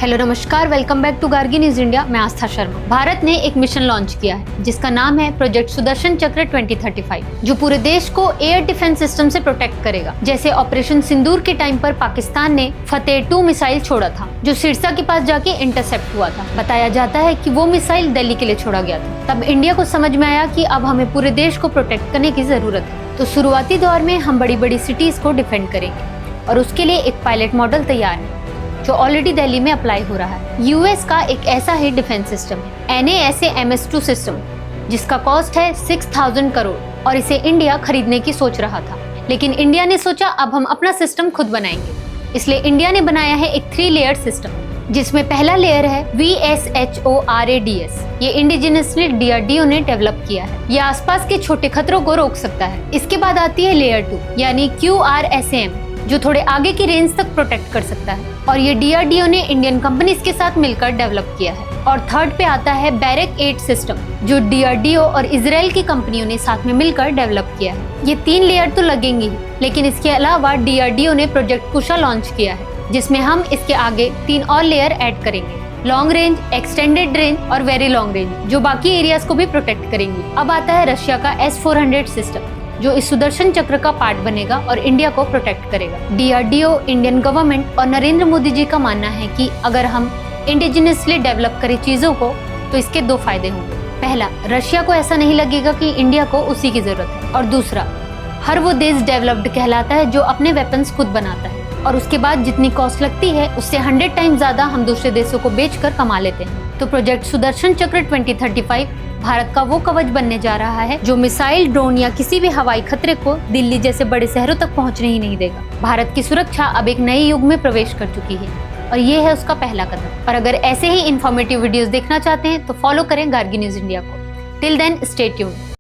Hello नमस्कार, welcome back to Gargi news India. मैं आस्था शर्मा। भारत ने एक मिशन लॉन्च किया है जिसका नाम है प्रोजेक्ट सुदर्शन चक्र 2035, जो पूरे देश को एयर डिफेंस सिस्टम से प्रोटेक्ट करेगा। जैसे ऑपरेशन सिंदूर के टाइम पर पाकिस्तान ने फतेह 2 मिसाइल छोड़ा था, जो सिरसा के पास जाके इंटरसेप्ट हुआ था। बताया जाता है कि वो मिसाइल दिल्ली के लिए छोड़ा गया था। तब इंडिया को समझ में आया कि अब हमें पूरे देश को प्रोटेक्ट करने की जरूरत है। तो शुरुआती दौर में हम बड़ी बड़ी सिटीज को डिफेंड करेंगे और उसके लिए एक पायलट मॉडल तैयार है जो ऑलरेडी दिल्ली में अप्लाई हो रहा है। यूएस का एक ऐसा ही डिफेंस सिस्टम है NASAMS-2 सिस्टम, जिसका कॉस्ट है 6000 करोड़ और इसे इंडिया खरीदने की सोच रहा था। लेकिन इंडिया ने सोचा अब हम अपना सिस्टम खुद बनाएंगे, इसलिए इंडिया ने बनाया है एक 3 लेयर सिस्टम, जिसमें पहला लेयर है VSHORADS। ये इंडिजिनसली DRDO ने डेवलप किया है। ये आसपास के छोटे खतरों को रोक सकता है। इसके बाद आती है लेयर 2 यानी QRSAM, जो थोड़े आगे की रेंज तक प्रोटेक्ट कर सकता है, और ये DRDO ने इंडियन कंपनीज के साथ मिलकर डेवलप किया है। और थर्ड पे आता है बैरक 8 सिस्टम, जो DRDO और इजराइल की कंपनियों ने साथ में मिलकर डेवलप किया है। ये 3 लेयर तो लगेंगी ही, लेकिन इसके अलावा DRDO ने प्रोजेक्ट कुशा लॉन्च किया है, जिसमें हम इसके आगे 3 और लेयर ऐड करेंगे, लॉन्ग रेंज, एक्सटेंडेड रेंज और वेरी लॉन्ग रेंज, जो बाकी एरियाज को भी प्रोटेक्ट करेंगी। अब आता है रशिया का S-400 सिस्टम, जो इस सुदर्शन चक्र का पार्ट बनेगा और इंडिया को प्रोटेक्ट करेगा। DRDO, इंडियन गवर्नमेंट और नरेंद्र मोदी जी का मानना है कि अगर हम इंडिजिनसली डेवलप करें चीजों को तो इसके 2 फायदे होंगे। पहला, रशिया को ऐसा नहीं लगेगा कि इंडिया को उसी की जरूरत है, और दूसरा, हर वो देश डेवलप्ड कहलाता है जो अपने वेपन्स खुद बनाता है, और उसके बाद जितनी कॉस्ट लगती है उससे 100 टाइम ज्यादा हम दूसरे देशों को बेचकर कमा लेते हैं। तो प्रोजेक्ट सुदर्शन चक्र 2035 भारत का वो कवच बनने जा रहा है जो मिसाइल, ड्रोन या किसी भी हवाई खतरे को दिल्ली जैसे बड़े शहरों तक पहुंचने ही नहीं देगा। भारत की सुरक्षा अब एक नए युग में प्रवेश कर चुकी है और ये है उसका पहला कदम। और अगर ऐसे ही इंफॉर्मेटिव वीडियोस देखना चाहते हैं तो फॉलो करें गार्गी न्यूज इंडिया को। Till then stay tuned.